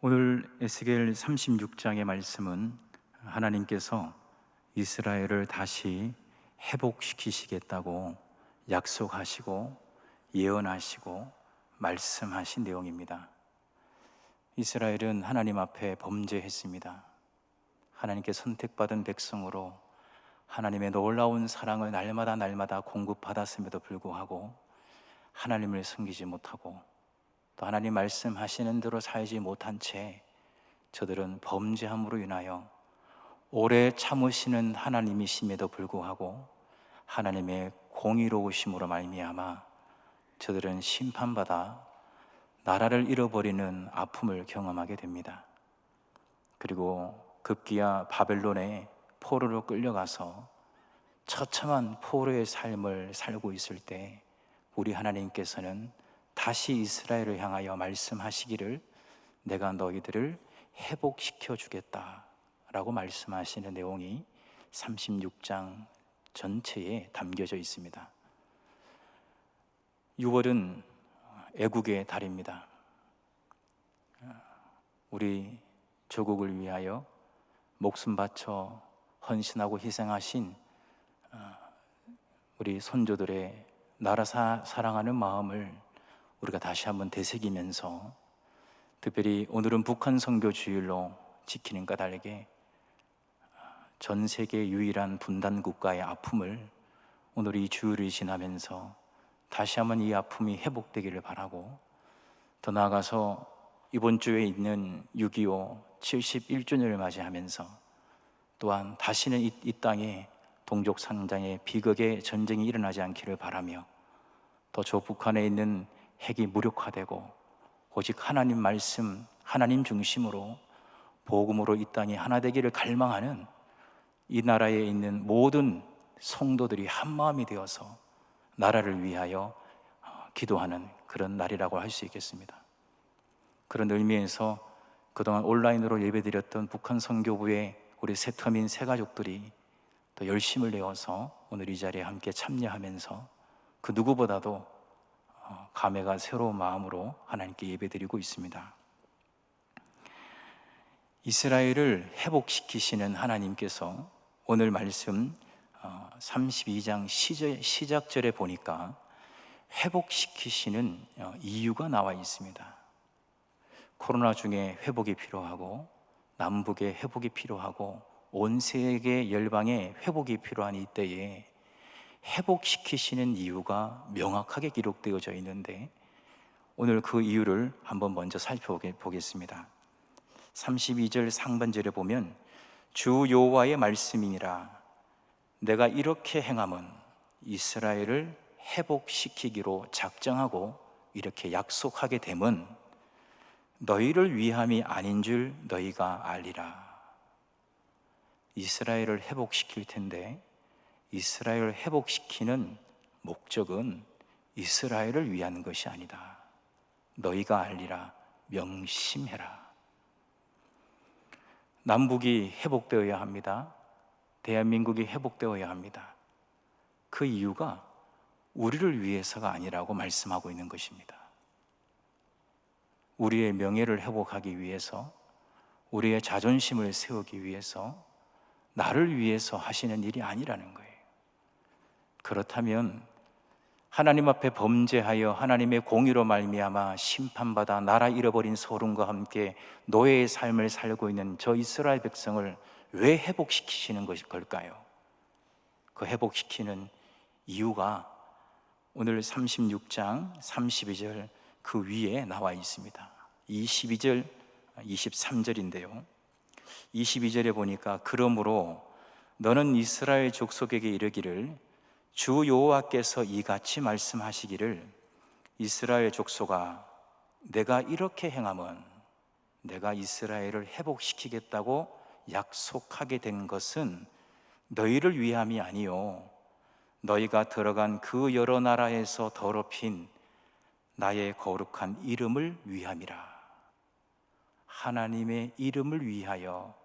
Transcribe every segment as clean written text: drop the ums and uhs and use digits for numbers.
오늘 에스겔 36장의 말씀은 하나님께서 이스라엘을 다시 회복시키시겠다고 약속하시고 예언하시고 말씀하신 내용입니다. 이스라엘은 하나님 앞에 범죄했습니다. 하나님께 선택받은 백성으로 하나님의 놀라운 사랑을 날마다 공급받았음에도 불구하고 하나님을 섬기지 못하고 또 하나님 말씀하시는 대로 살지 못한 채 저들은 범죄함으로 인하여 오래 참으시는 하나님이심에도 불구하고 하나님의 공의로우심으로 말미암아 저들은 심판받아 나라를 잃어버리는 아픔을 경험하게 됩니다. 그리고 급기야 바벨론의 포로로 끌려가서 처참한 포로의 삶을 살고 있을 때 우리 하나님께서는 다시 이스라엘을 향하여 말씀하시기를 내가 너희들을 회복시켜 주겠다 라고 말씀하시는 내용이 36장 전체에 담겨져 있습니다. 6월은 애국의 달입니다. 우리 조국을 위하여 목숨 바쳐 헌신하고 희생하신 우리 선조들의 나라 사랑하는 마음을 우리가 다시 한번 되새기면서 특별히 오늘은 북한 선교 주일로 지키는 까닭에 전 세계 유일한 분단 국가의 아픔을 오늘 이 주일을 지나면서 다시 한번 이 아픔이 회복되기를 바라고, 더 나아가서 이번 주에 있는 6.25 71주년을 맞이하면서 또한 다시는 이 땅에 동족 상장의 비극의 전쟁이 일어나지 않기를 바라며, 또 저 북한에 있는 핵이 무력화되고 오직 하나님 말씀, 하나님 중심으로 복음으로 이 땅이 하나 되기를 갈망하는 이 나라에 있는 모든 성도들이 한마음이 되어서 나라를 위하여 기도하는 그런 날이라고 할 수 있겠습니다. 그런 의미에서 그동안 온라인으로 예배드렸던 북한 선교부의 우리 새터민 새가족들이 또 열심을 내어서 오늘 이 자리에 함께 참여하면서 그 누구보다도 감회가 새로운 마음으로 하나님께 예배드리고 있습니다. 이스라엘을 회복시키시는 하나님께서 오늘 말씀 32장 시작절에 보니까 회복시키시는 이유가 나와 있습니다. 코로나 중에 회복이 필요하고 남북의 회복이 필요하고 온 세계 열방의 회복이 필요한 이때에 회복시키시는 이유가 명확하게 기록되어져 있는데, 오늘 그 이유를 한번 먼저 살펴보겠습니다. 32절 상반절에 보면 주 여호와의 말씀이니라 내가 이렇게 행함은 이스라엘을 회복시키기로 작정하고 이렇게 약속하게 됨은 너희를 위함이 아닌 줄 너희가 알리라. 이스라엘을 회복시킬 텐데 이스라엘을 회복시키는 목적은 이스라엘을 위한 것이 아니다. 너희가 알리라, 명심해라. 남북이 회복되어야 합니다. 대한민국이 회복되어야 합니다. 그 이유가 우리를 위해서가 아니라고 말씀하고 있는 것입니다. 우리의 명예를 회복하기 위해서, 우리의 자존심을 세우기 위해서, 나를 위해서 하시는 일이 아니라는 거예요. 그렇다면 하나님 앞에 범죄하여 하나님의 공의로 말미암아 심판받아 나라 잃어버린 소름과 함께 노예의 삶을 살고 있는 저 이스라엘 백성을 왜 회복시키시는 걸까요? 그 회복시키는 이유가 오늘 36장 32절 그 위에 나와 있습니다. 22절, 23절인데요 22절에 보니까 그러므로 너는 이스라엘 족속에게 이르기를 주 여호와께서 이같이 말씀하시기를 이스라엘 족속아 내가 이렇게 행함은 내가 이스라엘을 회복시키겠다고 약속하게 된 것은 너희를 위함이 아니요 너희가 들어간 그 여러 나라에서 더럽힌 나의 거룩한 이름을 위함이라. 하나님의 이름을 위하여,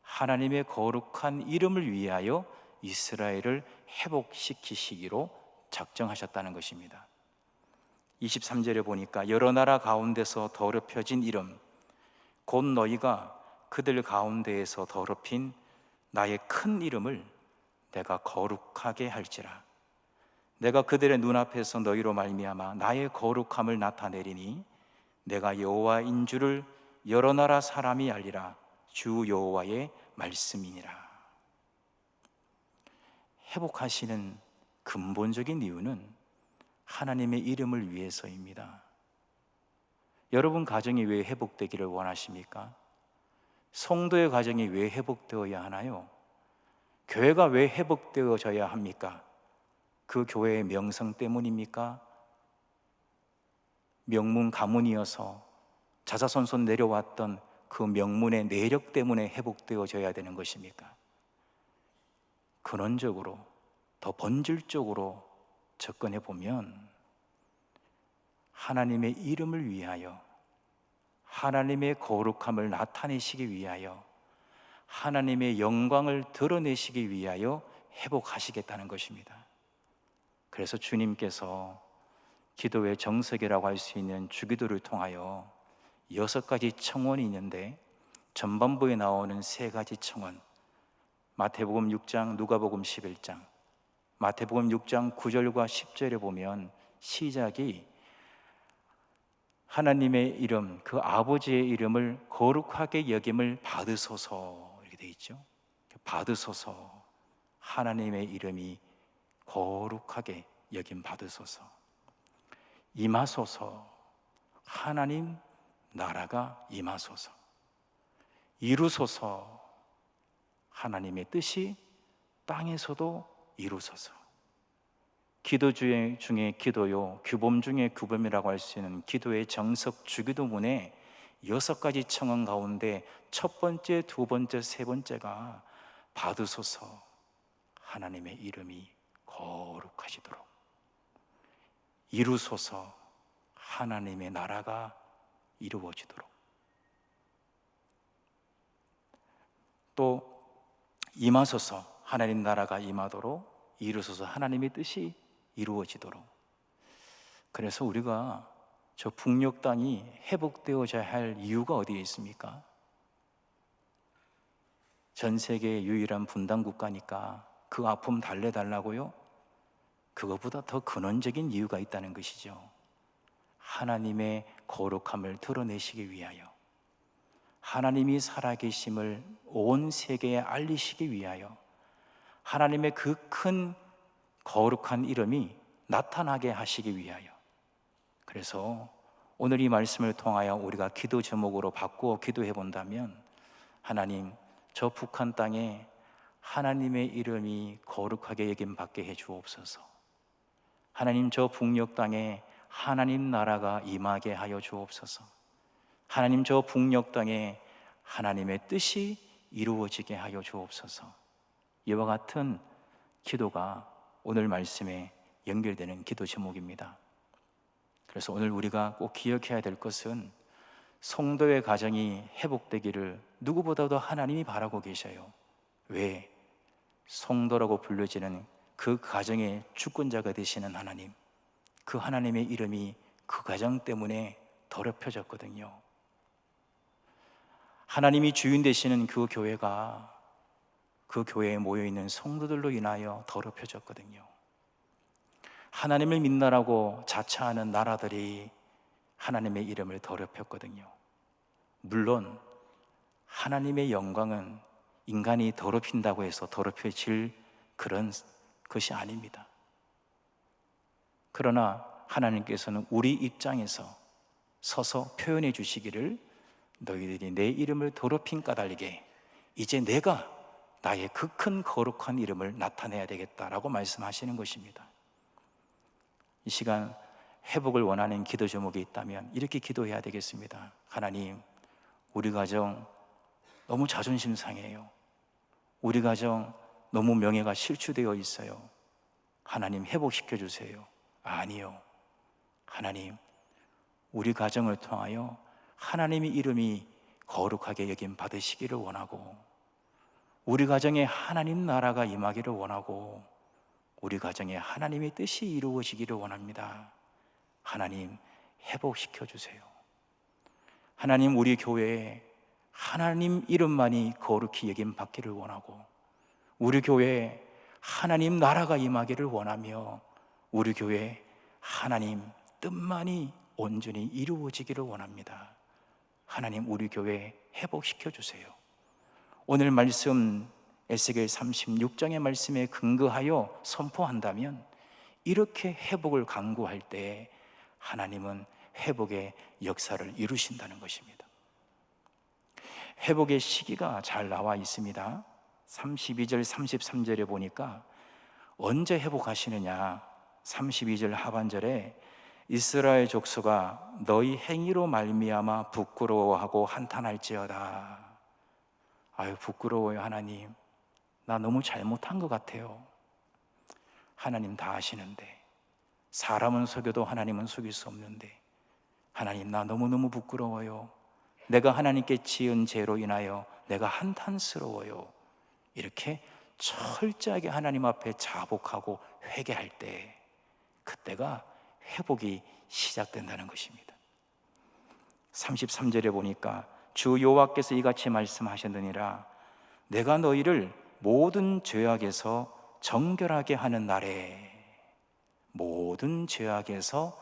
하나님의 거룩한 이름을 위하여 이스라엘을 회복시키시기로 작정하셨다는 것입니다. 23절에 보니까 여러 나라 가운데서 더럽혀진 이름, 곧 너희가 그들 가운데에서 더럽힌 나의 큰 이름을 내가 거룩하게 할지라. 내가 그들의 눈앞에서 너희로 말미암아 나의 거룩함을 나타내리니 내가 여호와인 줄을 여러 나라 사람이 알리라. 주 여호와의 말씀이니라. 회복하시는 근본적인 이유는 하나님의 이름을 위해서입니다. 여러분 가정이 왜 회복되기를 원하십니까? 성도의 가정이 왜 회복되어야 하나요? 교회가 왜 회복되어져야 합니까? 그 교회의 명성 때문입니까? 명문 가문이어서 자자손손 내려왔던 그 명문의 내력 때문에 회복되어져야 되는 것입니까? 근원적으로, 더 본질적으로 접근해 보면 하나님의 이름을 위하여, 하나님의 거룩함을 나타내시기 위하여, 하나님의 영광을 드러내시기 위하여 회복하시겠다는 것입니다. 그래서 주님께서 기도의 정석이라고 할 수 있는 주기도를 통하여 6가지 청원이 있는데, 전반부에 나오는 3가지 청원, 마태복음 6장, 누가복음 11장, 마태복음 6장 9절과 10절에 보면 시작이 하나님의 이름, 그 아버지의 이름을 거룩하게 여김을 받으소서 이렇게 되어 있죠. 받으소서, 하나님의 이름이 거룩하게 여김 받으소서. 임하소서, 하나님 나라가 임하소서. 이루소서, 하나님의 뜻이 땅에서도 이루소서. 기도 중에 기도요, 규범 중에 규범이라고 할 수 있는 기도의 정석 주기도문에 6가지 청원 가운데 첫 번째, 두 번째, 세 번째가 받으소서, 하나님의 이름이 거룩하시도록. 이루소서, 하나님의 나라가 이루어지도록. 또 임하소서, 하나님 나라가 임하도록. 이루소서, 하나님의 뜻이 이루어지도록. 그래서 우리가 저 북녘 땅이 회복되어져야 할 이유가 어디에 있습니까? 전 세계 유일한 분단 국가니까 그 아픔 달래달라고요? 그것보다 더 근원적인 이유가 있다는 것이죠. 하나님의 거룩함을 드러내시기 위하여, 하나님이 살아계심을 온 세계에 알리시기 위하여, 하나님의 그 큰 거룩한 이름이 나타나게 하시기 위하여. 그래서 오늘 이 말씀을 통하여 우리가 기도 제목으로 바꾸어 기도해 본다면, 하나님, 저 북한 땅에 하나님의 이름이 거룩하게 여김받게 해 주옵소서. 하나님, 저 북녘 땅에 하나님 나라가 임하게 하여 주옵소서. 하나님, 저 북녘 땅에 하나님의 뜻이 이루어지게 하여 주옵소서. 이와 같은 기도가 오늘 말씀에 연결되는 기도 제목입니다. 그래서 오늘 우리가 꼭 기억해야 될 것은, 성도의 가정이 회복되기를 누구보다도 하나님이 바라고 계셔요. 왜? 성도라고 불려지는 그 가정의 주권자가 되시는 하나님, 그 하나님의 이름이 그 가정 때문에 더럽혀졌거든요. 하나님이 주인 되시는 그 교회가 그 교회에 모여있는 성도들로 인하여 더럽혀졌거든요. 하나님을 믿나라고 자처하는 나라들이 하나님의 이름을 더럽혔거든요. 물론 하나님의 영광은 인간이 더럽힌다고 해서 더럽혀질 그런 것이 아닙니다. 그러나 하나님께서는 우리 입장에서 서서 표현해 주시기를, 너희들이 내 이름을 더럽힌 까닭에 이제 내가 나의 그 큰 거룩한 이름을 나타내야 되겠다라고 말씀하시는 것입니다. 이 시간 회복을 원하는 기도 제목이 있다면 이렇게 기도해야 되겠습니다. 하나님, 우리 가정 너무 자존심 상해요. 우리 가정 너무 명예가 실추되어 있어요. 하나님, 회복시켜 주세요. 아니요. 하나님, 우리 가정을 통하여 하나님의 이름이 거룩하게 여김 받으시기를 원하고, 우리 가정에 하나님 나라가 임하기를 원하고, 우리 가정에 하나님의 뜻이 이루어지기를 원합니다. 하나님, 회복시켜 주세요. 하나님, 우리 교회에 하나님 이름만이 거룩히 여김 받기를 원하고, 우리 교회에 하나님 나라가 임하기를 원하며, 우리 교회에 하나님 뜻만이 온전히 이루어지기를 원합니다. 하나님 우리 교회 회복시켜 주세요. 오늘 말씀 에스겔 36장의 말씀에 근거하여 선포한다면, 이렇게 회복을 강구할 때 하나님은 회복의 역사를 이루신다는 것입니다. 회복의 시기가 잘 나와 있습니다. 32절 33절에 보니까 언제 회복하시느냐, 32절 하반절에 이스라엘 족속아 너희 행위로 말미암아 부끄러워하고 한탄할지어다. 아유, 부끄러워요. 하나님, 나 너무 잘못한 것 같아요. 하나님 다 아시는데, 사람은 속여도 하나님은 속일 수 없는데, 하나님 나 너무너무 부끄러워요. 내가 하나님께 지은 죄로 인하여 내가 한탄스러워요. 이렇게 철저하게 하나님 앞에 자복하고 회개할 때, 그때가 회복이 시작된다는 것입니다. 33절에 보니까 주 여호와께서 이같이 말씀하셨느니라. 내가 너희를 모든 죄악에서 정결하게 하는 날에, 모든 죄악에서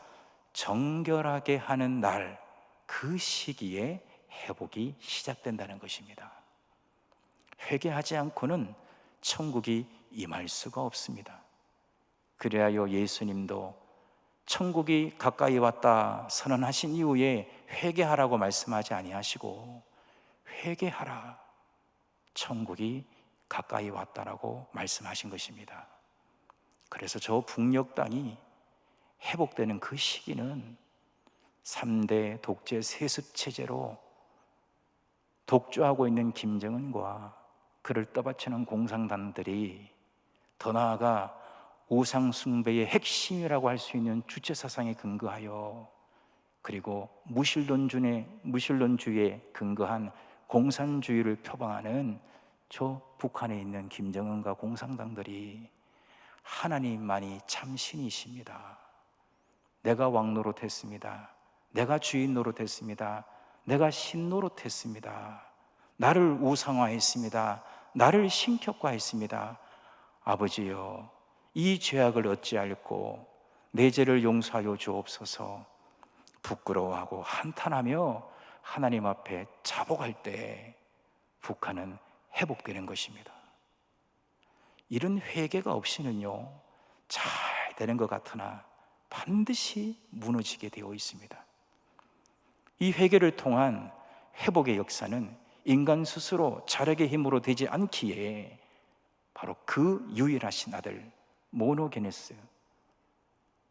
정결하게 하는 날, 그 시기에 회복이 시작된다는 것입니다. 회개하지 않고는 천국이 임할 수가 없습니다. 그래야 예수님도 천국이 가까이 왔다 선언하신 이후에 회개하라고 말씀하지 아니하시고, 회개하라, 천국이 가까이 왔다라고 말씀하신 것입니다. 그래서 저 북녘 땅이 회복되는 그 시기는 3대 독재 세습 체제로 독주하고 있는 김정은과 그를 떠받치는 공산당들이, 더 나아가 우상 숭배의 핵심이라고 할 수 있는 주체 사상에 근거하여, 그리고 무신론주의에 근거한 공산주의를 표방하는 저 북한에 있는 김정은과 공산당들이, 하나님만이 참 신이십니다, 내가 왕 노릇했습니다, 내가 주인 노릇했습니다, 내가 신 노릇했습니다, 나를 우상화했습니다, 나를 신격화했습니다, 아버지여 이 죄악을 어찌할꼬 내 죄를 용서하여 주옵소서. 부끄러워하고 한탄하며 하나님 앞에 자복할 때 북한은 회복되는 것입니다. 이런 회개가 없이는요, 잘 되는 것 같으나 반드시 무너지게 되어 있습니다. 이 회개를 통한 회복의 역사는 인간 스스로 자력의 힘으로 되지 않기에, 바로 그 유일하신 아들 모노게네스,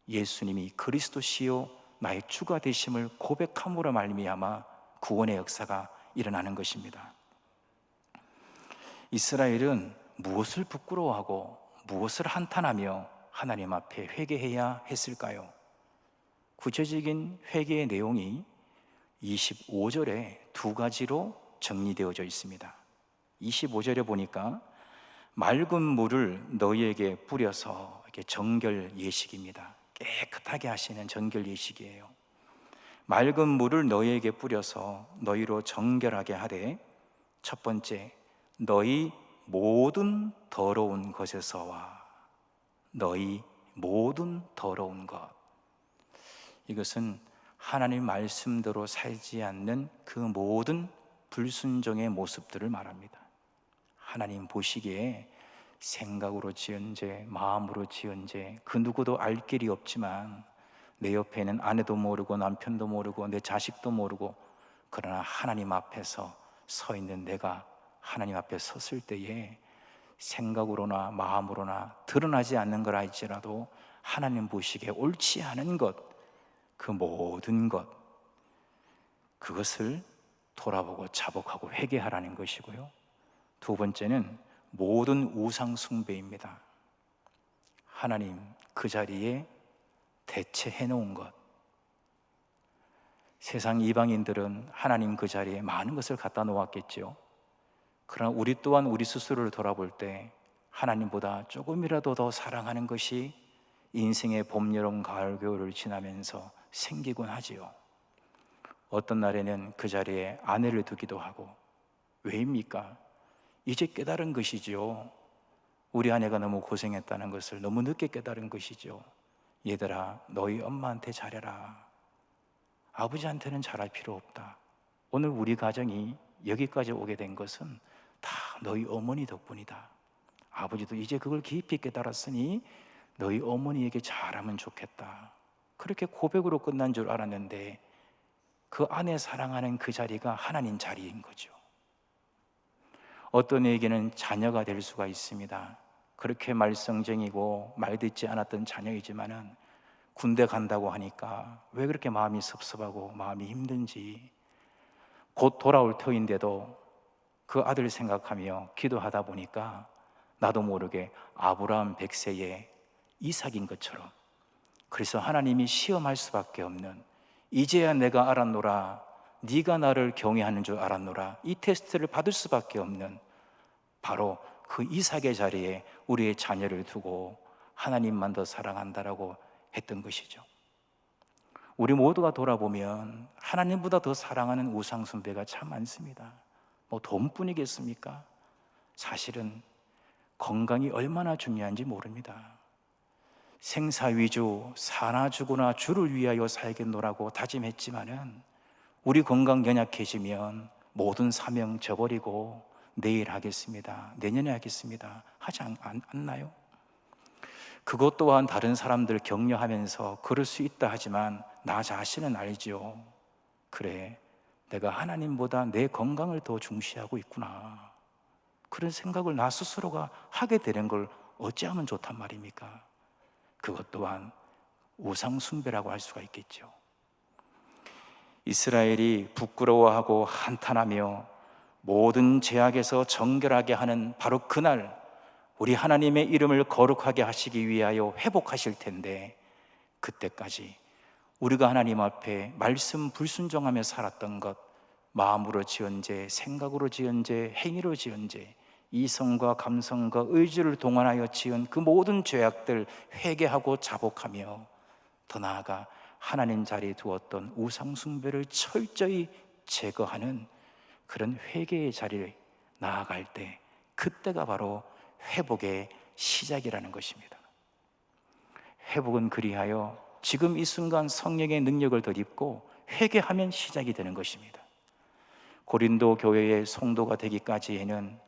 예수님이 그리스도시요 나의 주가 되심을 고백함으로 말미암아 구원의 역사가 일어나는 것입니다. 이스라엘은 무엇을 부끄러워하고 무엇을 한탄하며 하나님 앞에 회개해야 했을까요? 구체적인 회개의 내용이 25절에 두 가지로 정리되어져 있습니다. 25절에 보니까 맑은 물을 너희에게 뿌려서, 이렇게 정결 예식입니다. 깨끗하게 하시는 정결 예식이에요. 맑은 물을 너희에게 뿌려서 너희로 정결하게 하되, 첫 번째, 너희 모든 더러운 것에서와, 너희 모든 더러운 것. 이것은 하나님 말씀대로 살지 않는 그 모든 불순종의 모습들을 말합니다. 하나님 보시기에 생각으로 지은 죄, 마음으로 지은 죄, 그 누구도 알 길이 없지만, 내 옆에는 아내도 모르고 남편도 모르고 내 자식도 모르고, 그러나 하나님 앞에서 서 있는 내가 하나님 앞에 섰을 때에 생각으로나 마음으로나 드러나지 않는 걸 알지라도 하나님 보시기에 옳지 않은 것, 그 모든 것, 그것을 돌아보고 자복하고 회개하라는 것이고요. 두 번째는 모든 우상 숭배입니다. 하나님 그 자리에 대체해 놓은 것. 세상 이방인들은 하나님 그 자리에 많은 것을 갖다 놓았겠죠. 그러나 우리 또한 우리 스스로를 돌아볼 때 하나님보다 조금이라도 더 사랑하는 것이 인생의 봄, 여름, 가을, 겨울을 지나면서 생기곤 하지요. 어떤 날에는 그 자리에 아내를 두기도 하고, 왜입니까? 이제 깨달은 것이지요. 우리 아내가 너무 고생했다는 것을 너무 늦게 깨달은 것이죠. 얘들아, 너희 엄마한테 잘해라. 아버지한테는 잘할 필요 없다. 오늘 우리 가정이 여기까지 오게 된 것은 다 너희 어머니 덕분이다. 아버지도 이제 그걸 깊이 깨달았으니 너희 어머니에게 잘하면 좋겠다. 그렇게 고백으로 끝난 줄 알았는데 그 아내 사랑하는 그 자리가 하나님 자리인 거죠. 어떤 이에게는 자녀가 될 수가 있습니다. 그렇게 말썽쟁이고 말 듣지 않았던 자녀이지만은 군대 간다고 하니까 왜 그렇게 마음이 섭섭하고 마음이 힘든지, 곧 돌아올 터인데도 그 아들 생각하며 기도하다 보니까 나도 모르게 아브라함 100세에 이삭인 것처럼, 그래서 하나님이 시험할 수밖에 없는, 이제야 내가 알았노라, 네가 나를 경외하는 줄 알았노라, 이 테스트를 받을 수밖에 없는 바로 그 이삭의 자리에 우리의 자녀를 두고 하나님만 더 사랑한다라고 했던 것이죠. 우리 모두가 돌아보면 하나님보다 더 사랑하는 우상 숭배가 참 많습니다. 뭐 돈뿐이겠습니까? 사실은 건강이 얼마나 중요한지 모릅니다. 생사 위주, 사나 죽으나 주를 위하여 살겠노라고 다짐했지만은 우리 건강 연약해지면 모든 사명 저버리고 내일 하겠습니다, 내년에 하겠습니다 하지 않나요? 그것 또한 다른 사람들 격려하면서 그럴 수 있다 하지만 나 자신은 알죠. 그래, 내가 하나님보다 내 건강을 더 중시하고 있구나. 그런 생각을 나 스스로가 하게 되는 걸 어찌하면 좋단 말입니까? 그것 또한 우상 숭배라고 할 수가 있겠죠. 이스라엘이 부끄러워하고 한탄하며 모든 죄악에서 정결하게 하는 바로 그날, 우리 하나님의 이름을 거룩하게 하시기 위하여 회복하실 텐데, 그때까지 우리가 하나님 앞에 말씀 불순종하며 살았던 것, 마음으로 지은 죄, 생각으로 지은 죄, 행위로 지은 죄, 이성과 감성과 의지를 동원하여 지은 그 모든 죄악들 회개하고 자복하며, 더 나아가 하나님 자리에 두었던 우상 숭배를 철저히 제거하는 그런 회개의 자리에 나아갈 때, 그때가 바로 회복의 시작이라는 것입니다. 회복은 그리하여 지금 이 순간 성령의 능력을 덧입고 회개하면 시작이 되는 것입니다. 고린도 교회의 성도가 되기까지에는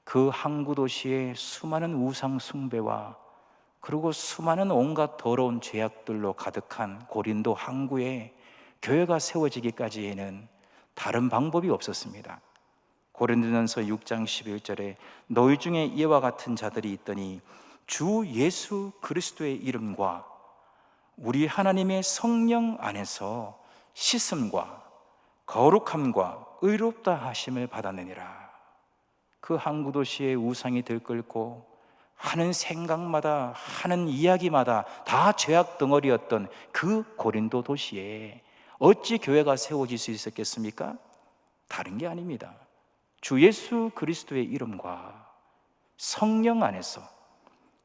그 항구 도시의 수많은 우상 숭배와 그리고 수많은 온갖 더러운 죄악들로 가득한 고린도 항구에 교회가 세워지기까지에는 다른 방법이 없었습니다. 고린도전서 6장 11절에 너희 중에 이와 같은 자들이 있더니 주 예수 그리스도의 이름과 우리 하나님의 성령 안에서 씻음과 거룩함과 의롭다 하심을 받았느니라. 그 항구 도시의 우상이 들끓고 하는 생각마다 하는 이야기마다 다 죄악 덩어리였던 그 고린도 도시에 어찌 교회가 세워질 수 있었겠습니까? 다른 게 아닙니다. 주 예수 그리스도의 이름과 성령 안에서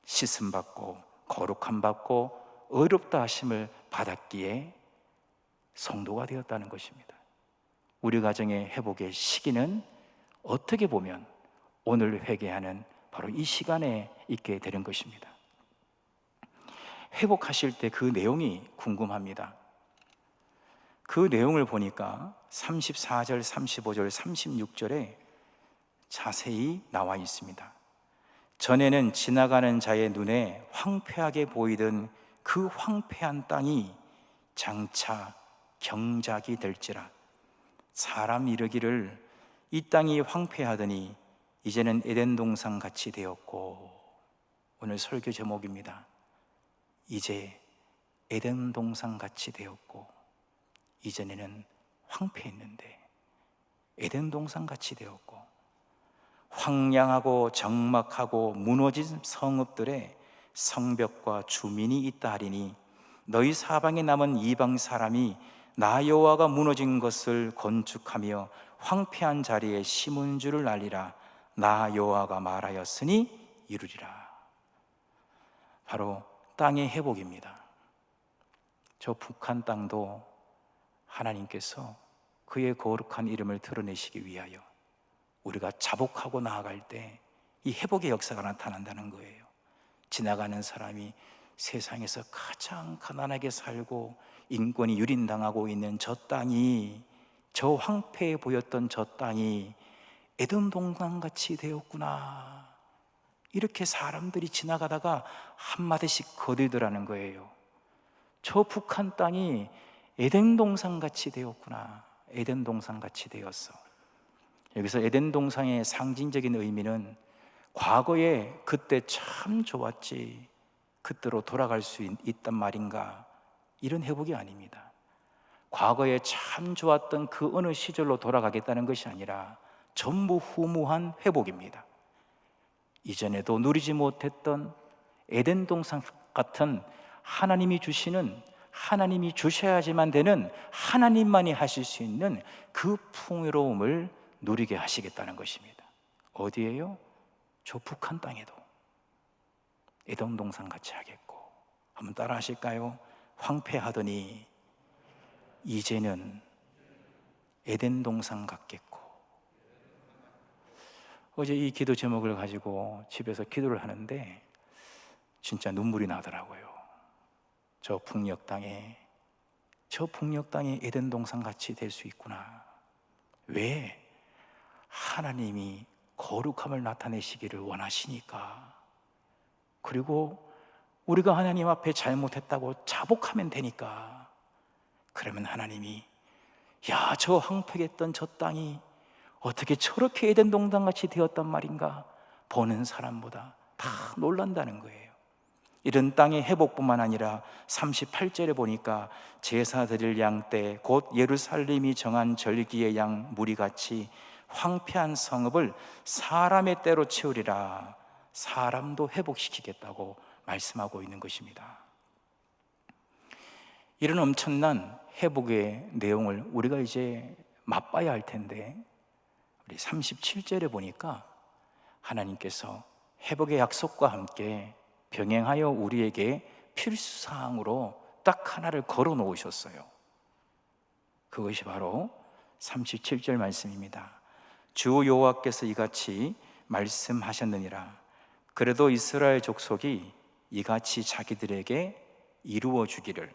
씻음 받고 거룩함 받고 의롭다 하심을 받았기에 성도가 되었다는 것입니다. 우리 가정의 회복의 시기는 어떻게 보면 오늘 회개하는 바로 이 시간에 있게 되는 것입니다. 회복하실 때 그 내용이 궁금합니다. 그 내용을 보니까 34절, 35절, 36절에 자세히 나와 있습니다. 전에는 지나가는 자의 눈에 황폐하게 보이던 그 황폐한 땅이 장차 경작이 될지라. 사람 이르기를 이 땅이 황폐하더니 이제는 에덴 동산 같이 되었고. 오늘 설교 제목입니다. 이제 에덴 동산 같이 되었고, 이전에는 황폐했는데 에덴 동산 같이 되었고, 황량하고 적막하고 무너진 성읍들의 성벽과 주민이 있다 하리니 너희 사방에 남은 이방 사람이 나 여호와가 무너진 것을 건축하며 황폐한 자리에 심은 줄을 알리라. 나 여호와가 말하였으니 이루리라. 바로 땅의 회복입니다. 저 북한 땅도 하나님께서 그의 거룩한 이름을 드러내시기 위하여 우리가 자복하고 나아갈 때 이 회복의 역사가 나타난다는 거예요. 지나가는 사람이 세상에서 가장 가난하게 살고 인권이 유린당하고 있는 저 땅이, 저 황폐해 보였던 저 땅이 에덴 동산같이 되었구나, 이렇게 사람들이 지나가다가 한마디씩 거들더라는 거예요. 저 북한 땅이 에덴 동산같이 되었구나. 에덴 동산같이 되었어. 여기서 에덴 동산의 상징적인 의미는 과거에 그때 참 좋았지, 그때로 돌아갈 수 있단 말인가, 이런 회복이 아닙니다. 과거에 참 좋았던 그 어느 시절로 돌아가겠다는 것이 아니라 전무후무한 회복입니다. 이전에도 누리지 못했던 에덴 동산 같은 하나님이 주시는, 하나님이 주셔야지만 되는, 하나님만이 하실 수 있는 그 풍요로움을 누리게 하시겠다는 것입니다. 어디에요? 저 북한 땅에도 에덴 동산 같이 하겠고. 한번 따라 하실까요? 황폐하더니 이제는 에덴 동산 같겠고. 어제 이 기도 제목을 가지고 집에서 기도를 하는데 진짜 눈물이 나더라고요. 저 북녘 땅에 에덴 동산 같이 될 수 있구나. 왜? 하나님이 거룩함을 나타내시기를 원하시니까. 그리고 우리가 하나님 앞에 잘못했다고 자복하면 되니까. 그러면 하나님이, 야, 저 황폐했던 저 땅이 어떻게 저렇게 에덴 동산같이 되었단 말인가, 보는 사람보다 다 놀란다는 거예요. 이런 땅의 회복뿐만 아니라 38절에 보니까 제사 드릴 양 때 곧 예루살렘이 정한 절기의 양 무리같이 황폐한 성읍을 사람의 때로 채우리라. 사람도 회복시키겠다고 말씀하고 있는 것입니다. 이런 엄청난 회복의 내용을 우리가 이제 맛봐야 할 텐데, 우리 37절에 보니까 하나님께서 회복의 약속과 함께 병행하여 우리에게 필수사항으로 딱 하나를 걸어 놓으셨어요. 그것이 바로 37절 말씀입니다. 주 여호와께서 이같이 말씀하셨느니라. 그래도 이스라엘 족속이 이같이 자기들에게 이루어지기를.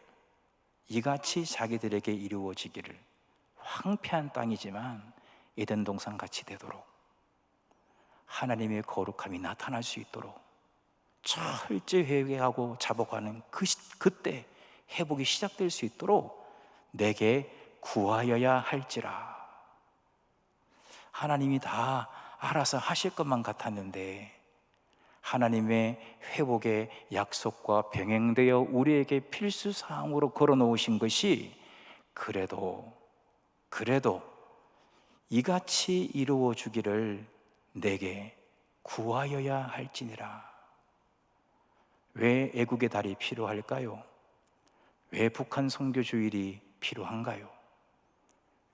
황폐한 땅이지만 에덴 동산 같이 되도록, 하나님의 거룩함이 나타날 수 있도록 철저히 회개하고 자복하는 그때 회복이 시작될 수 있도록 내게 구하여야 할지라. 하나님이 다 알아서 하실 것만 같았는데 하나님의 회복의 약속과 병행되어 우리에게 필수사항으로 걸어놓으신 것이 그래도 이같이 이루어 주기를 내게 구하여야 할지니라. 왜 애국의 달이 필요할까요? 왜 북한 선교 주일이 필요한가요?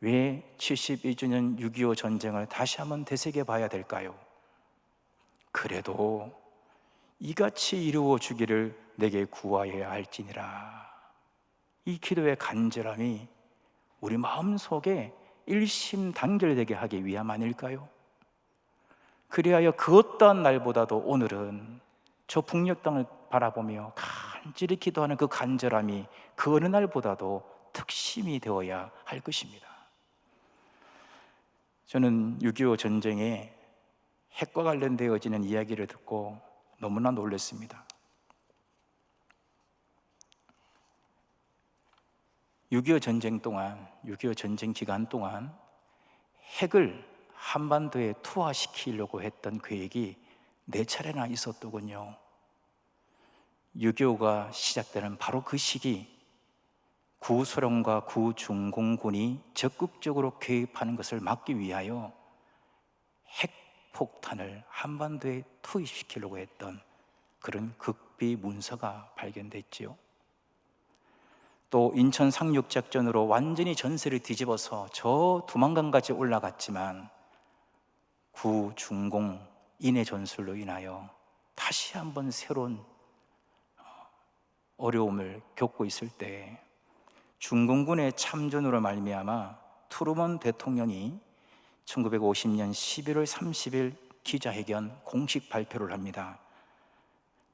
왜 72주년 6.25 전쟁을 다시 한번 되새겨 봐야 될까요? 그래도 이같이 이루어 주기를 내게 구하여야 할지니라. 이 기도의 간절함이 우리 마음속에 일심단결되게 하기 위함 아닐까요? 그리하여 그 어떠한 날보다도 오늘은 저 북녘 땅을 바라보며 간절히 기도하는 그 간절함이 그 어느 날보다도 특심이 되어야 할 것입니다. 저는 6.25 전쟁에 핵과 관련되어지는 이야기를 듣고 너무나 놀랐습니다. 6.25 전쟁 기간 동안 핵을 한반도에 투하시키려고 했던 계획이 4차례나 있었더군요. 6.25가 시작되는 바로 그 시기, 구소련과 구중공군이 적극적으로 개입하는 것을 막기 위하여 핵폭탄을 한반도에 투입시키려고 했던 그런 극비 문서가 발견됐지요. 또 인천 상륙작전으로 완전히 전세를 뒤집어서 저 두만강까지 올라갔지만 구중공 인해 전술로 인하여 다시 한번 새로운 어려움을 겪고 있을 때 중공군의 참전으로 말미암아 트루먼 대통령이 1950년 11월 30일 기자회견 공식 발표를 합니다.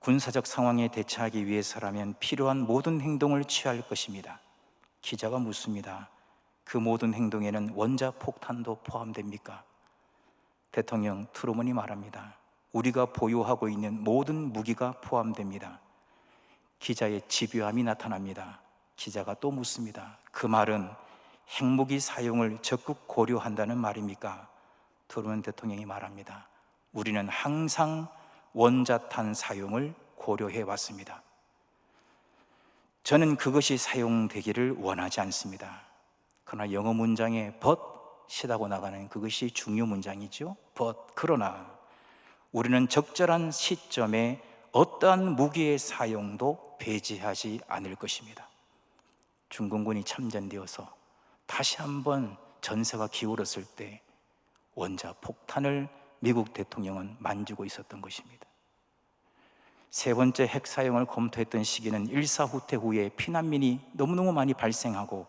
군사적 상황에 대처하기 위해서라면 필요한 모든 행동을 취할 것입니다. 기자가 묻습니다. 그 모든 행동에는 원자폭탄도 포함됩니까? 대통령 트루먼이 말합니다. 우리가 보유하고 있는 모든 무기가 포함됩니다. 기자의 집요함이 나타납니다. 기자가 또 묻습니다. 그 말은 핵무기 사용을 적극 고려한다는 말입니까? 트루먼 대통령이 말합니다. 우리는 항상 원자탄 사용을 고려해 왔습니다. 저는 그것이 사용되기를 원하지 않습니다. 그러나 영어 문장에 but이라고 나가는 그것이 중요 문장이죠. but, 그러나 우리는 적절한 시점에 어떠한 무기의 사용도 배제하지 않을 것입니다. 중공군이 참전되어서 다시 한번 전세가 기울었을 때 원자폭탄을 미국 대통령은 만지고 있었던 것입니다. 세 번째 핵 사용을 검토했던 시기는 일사 후퇴 후에 피난민이 너무너무 많이 발생하고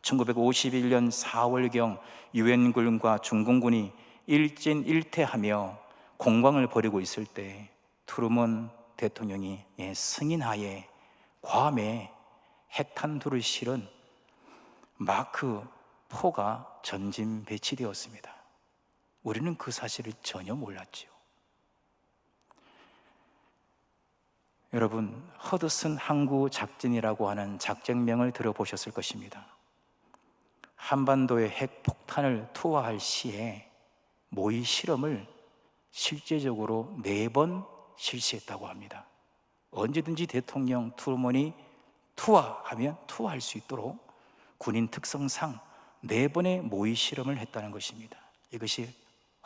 1951년 4월경 유엔군과 중공군이 일진일퇴하며 공방을 벌이고 있을 때 트루먼 대통령이 승인하에 괌에 핵탄두를 실은 마크 4가 전진 배치되었습니다. 우리는 그 사실을 전혀 몰랐지요. 여러분, 허드슨 항구 작전이라고 하는 작전명을 들어보셨을 것입니다. 한반도에 핵폭탄을 투하할 시에 모의 실험을 실제적으로 4번 실시했다고 합니다. 언제든지 대통령 트루먼이 투하하면 투하할 수 있도록 군인 특성상 4번의 모의 실험을 했다는 것입니다. 이것이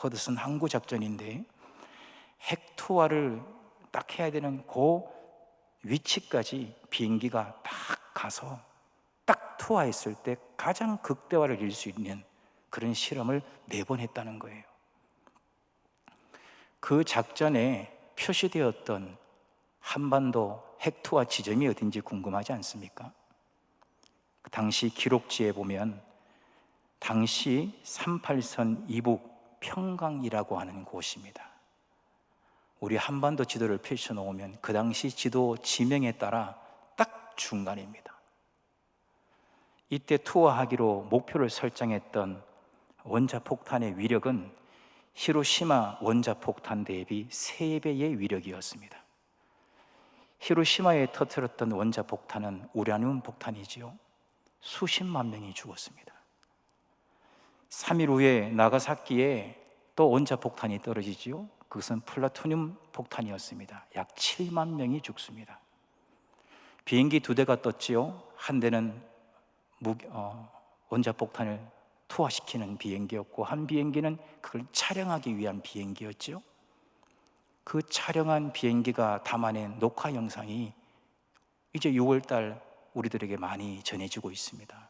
허드슨 항구 작전인데, 핵 투하를 딱 해야 되는 그 위치까지 비행기가 딱 가서 딱 투하했을 때 가장 극대화를 이룰 수 있는 그런 실험을 4번 했다는 거예요. 그 작전에 표시되었던 한반도 핵투하 지점이 어딘지 궁금하지 않습니까? 그 당시 기록지에 보면 당시 38선 이북 평강이라고 하는 곳입니다. 우리 한반도 지도를 펼쳐놓으면 그 당시 지도 지명에 따라 딱 중간입니다. 이때 투하하기로 목표를 설정했던 원자폭탄의 위력은 히로시마 원자폭탄 대비 3배의 위력이었습니다. 히로시마에 터뜨렸던 원자폭탄은 우라늄 폭탄이지요. 수십만 명이 죽었습니다. 3일 후에 나가사키에 또 원자폭탄이 떨어지지요. 그것은 플루토늄 폭탄이었습니다. 약 7만 명이 죽습니다. 비행기 2대가 떴지요. 한 대는 원자폭탄을 투하시키는 비행기였고, 한 비행기는 그걸 촬영하기 위한 비행기였죠. 그 촬영한 비행기가 담아낸 녹화 영상이 이제 6월달 우리들에게 많이 전해지고 있습니다.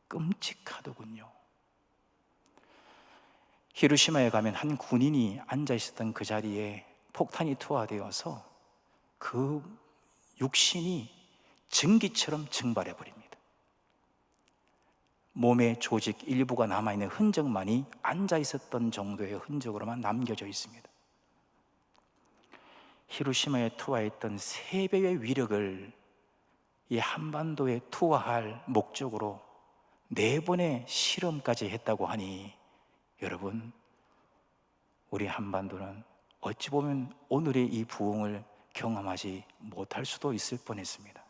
끔찍하더군요. 히로시마에 가면 한 군인이 앉아 있었던 그 자리에 폭탄이 투하되어서 그 육신이 증기처럼 증발해 버립니다. 몸의 조직 일부가 남아있는 흔적만이 앉아 있었던 정도의 흔적으로만 남겨져 있습니다. 히로시마에 투하했던 3배의 위력을 이 한반도에 투하할 목적으로 4번의 실험까지 했다고 하니, 여러분, 우리 한반도는 어찌 보면 오늘의 이 부흥을 경험하지 못할 수도 있을 뻔했습니다.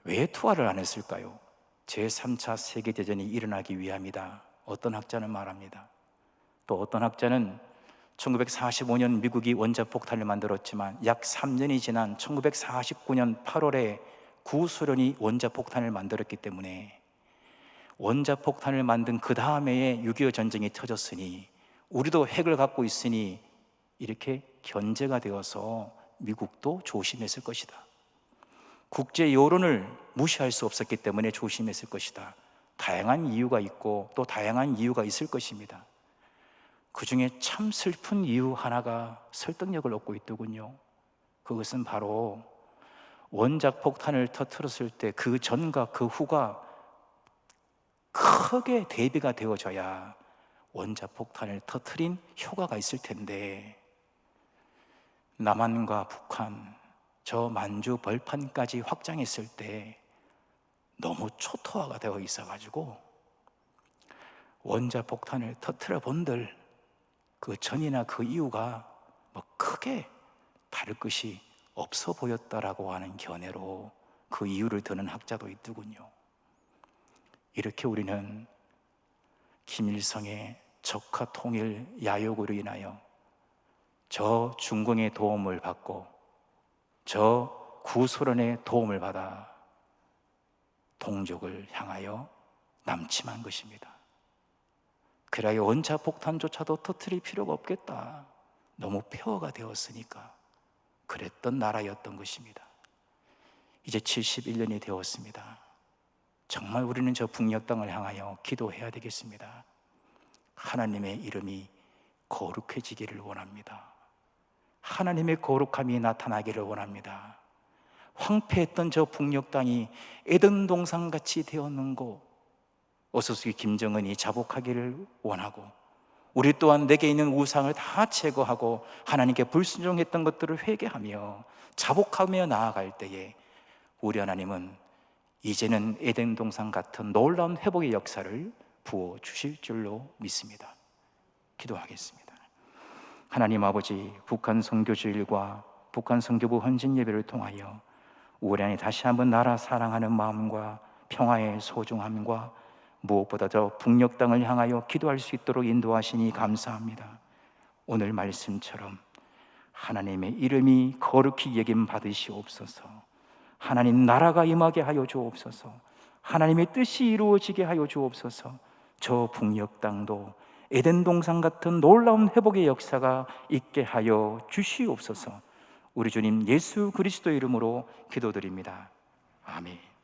왜 투하를 안 했을까요? 제3차 세계대전이 일어나기 위함이다. 어떤 학자는 말합니다. 또 어떤 학자는 1945년 미국이 원자폭탄을 만들었지만 약 3년이 지난 1949년 8월에 구소련이 원자폭탄을 만들었기 때문에 원자폭탄을 만든 그 다음 해에 6.25 전쟁이 터졌으니 우리도 핵을 갖고 있으니 이렇게 견제가 되어서 미국도 조심했을 것이다. 국제 여론을 무시할 수 없었기 때문에 조심했을 것이다. 다양한 이유가 있고 또 다양한 이유가 있을 것입니다. 그 중에 참 슬픈 이유 하나가 설득력을 얻고 있더군요. 그것은 바로 원자폭탄을 터뜨렸을 때 그 전과 그 후가 크게 대비가 되어져야 원자폭탄을 터뜨린 효과가 있을 텐데, 남한과 북한, 저 만주 벌판까지 확장했을 때 너무 초토화가 되어 있어가지고 원자폭탄을 터뜨려 본들 그 전이나 그 이후가 뭐 크게 다를 것이 없어 보였다라고 하는 견해로 그 이유를 드는 학자도 있더군요. 이렇게 우리는 김일성의 적화 통일 야욕으로 인하여 저 중공의 도움을 받고 저 구소련의 도움을 받아 동족을 향하여 남침한 것입니다. 그래야 원자폭탄조차도 터뜨릴 필요가 없겠다, 너무 폐허가 되었으니까 그랬던 나라였던 것입니다. 이제 71년이 되었습니다. 정말 우리는 저 북녘 땅을 향하여 기도해야 되겠습니다. 하나님의 이름이 거룩해지기를 원합니다. 하나님의 거룩함이 나타나기를 원합니다. 황폐했던 저 북녘 땅이 에덴 동산같이 되었는 곳, 어서서 김정은이 자복하기를 원하고, 우리 또한 내게 있는 우상을 다 제거하고 하나님께 불순종했던 것들을 회개하며 자복하며 나아갈 때에 우리 하나님은 이제는 에덴 동산 같은 놀라운 회복의 역사를 부어 주실 줄로 믿습니다. 기도하겠습니다. 하나님 아버지, 북한 선교주일과 북한 선교부 헌신 예배를 통하여 우리 안에 다시 한번 나라 사랑하는 마음과 평화의 소중함과 무엇보다 저 북녘 땅을 향하여 기도할 수 있도록 인도하시니 감사합니다. 오늘 말씀처럼 하나님의 이름이 거룩히 여김 받으시옵소서. 하나님 나라가 임하게 하여 주옵소서. 하나님의 뜻이 이루어지게 하여 주옵소서. 저 북녘 땅도 에덴 동산 같은 놀라운 회복의 역사가 있게 하여 주시옵소서. 우리 주님 예수 그리스도 이름으로 기도드립니다. 아멘.